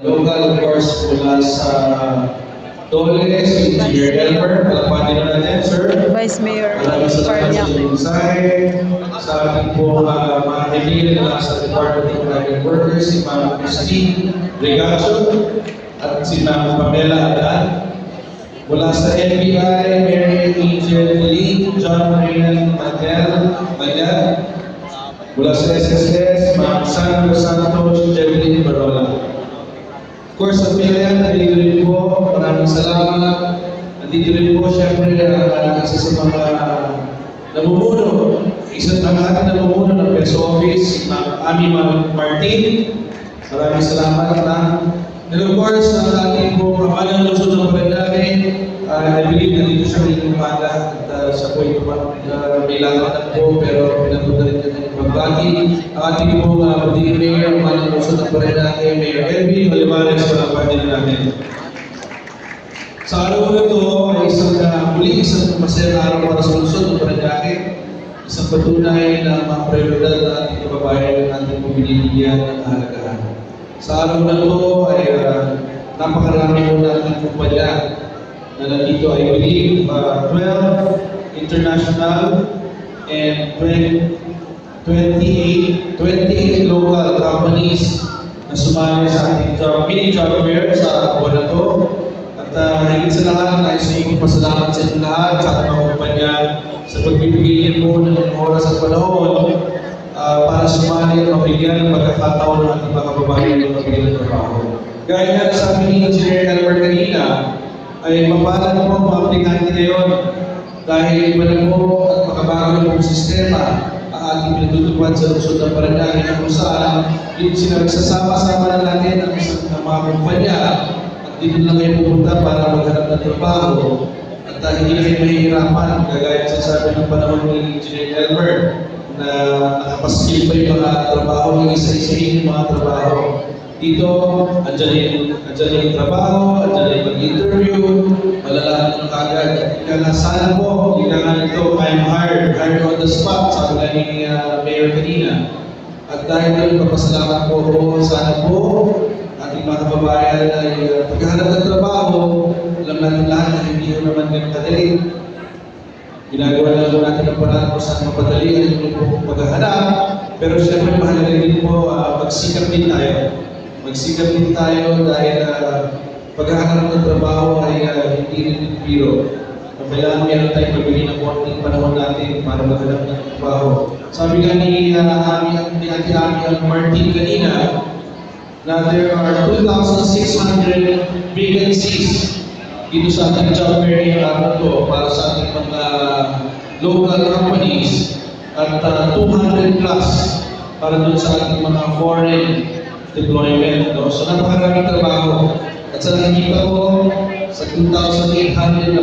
Local, of course, mula sa Dole, si Engineer Elmer, palapatin na natin, sir. Vice Mayor Maraming salamat sa Parniac. inyong insight. Sa ating po mga kaibigan na sa Department of Migrant Workers, si Ma'am Christine Regacio at si Ma'am Pamela Adan. Mula sa NBI, Mary Angel Lee, John Raynan Magal. Mula sa SSS, Ma'am Sandro Santos, Jevelyn Barola. Of course, sa PLN, nandito rin po, maraming salamat. Nandito rin po, syempre, isa sa mga namumuno, isa ng ating namumuno ng PESO Office, si Ma'am Ami Martin. Maraming salamat na. And of course, ang ating po kamalang lungsod ng Paranaque, I believe nandito siya rin umaga at sa po ito may lalaman po, pero pinapunta rin natin pagbati. Ang ating po Pagdili Mayor, kamalang lungsod ng Paranaque, Mayor Elvin Olivares, palapatin natin. Sa araw na ito ay isang masayang araw para sa lungsod ng Paranaque. Isang patunay na mga prioridad na ating kababayan at ating binibigyan ng halagaan. Sa araw na ito ay napakarami po natin kumpanya na nandito, I believe, 12 international and 28 local companies na sumali sa ating mini job fair sa buwan na ito. At higit sa lahat, nais ko pasalamat sa inyo lahat, sa ating mga kumpanya, sa pagbibigay po ng oras at panahon para sumali at mabigyan ng pagkakataon ng ating mga kababayan ng mabigyan ng trabaho. Gaya nga sabi ni Engineer Elmer kanina, ay mapalad po ang mga aplikante ngayon dahil iba na po at makabago na po ang sistema ang ating pinatutupad sa lungsod ng Paranaque na kung saan sinagsasama-sama na natin ang mga kumpanya at dito na kayo pupunta para maghanap ng trabaho at hindi na kayo mahihirapan kagaya sa sabi ng panahon ni Engineer Elmer na nakapaskil pa yung mga trabaho, yung isa-isahin yung mga trabaho. Dito, andyan yung trabaho, andyan yung mag-interview, malalaman nyo kagad. Ika nga sana po, ika nga nito, I'm hired on the spot, sabi nga ni Mayor kanina. At dahil doon, papasalamat po ako, sana po, ating mga kababayan ay paghahanap ng trabaho, alam natin lahat na hindi ko naman ganun kadali. Ginagawa lang po natin ang paraan kung saan mapadali ang yung paghahanap. Pero siyempre, mahalaga din po, magsikap din tayo. Magsikap din tayo dahil paghahanap ng trabaho ay hindi rin biro. Kailangan meron tayong magbigay ng konting panahon natin para maghanap ng trabaho. Sabi nga ni Ate Ami Martin kanina na there are 2,600 vacancies dito sa ating job fair para sa ating mga local companies at 200 plus para doon sa ating mga foreign deployment. No? So napakaraming trabaho. At sa nakikita ko, sa 2,800 na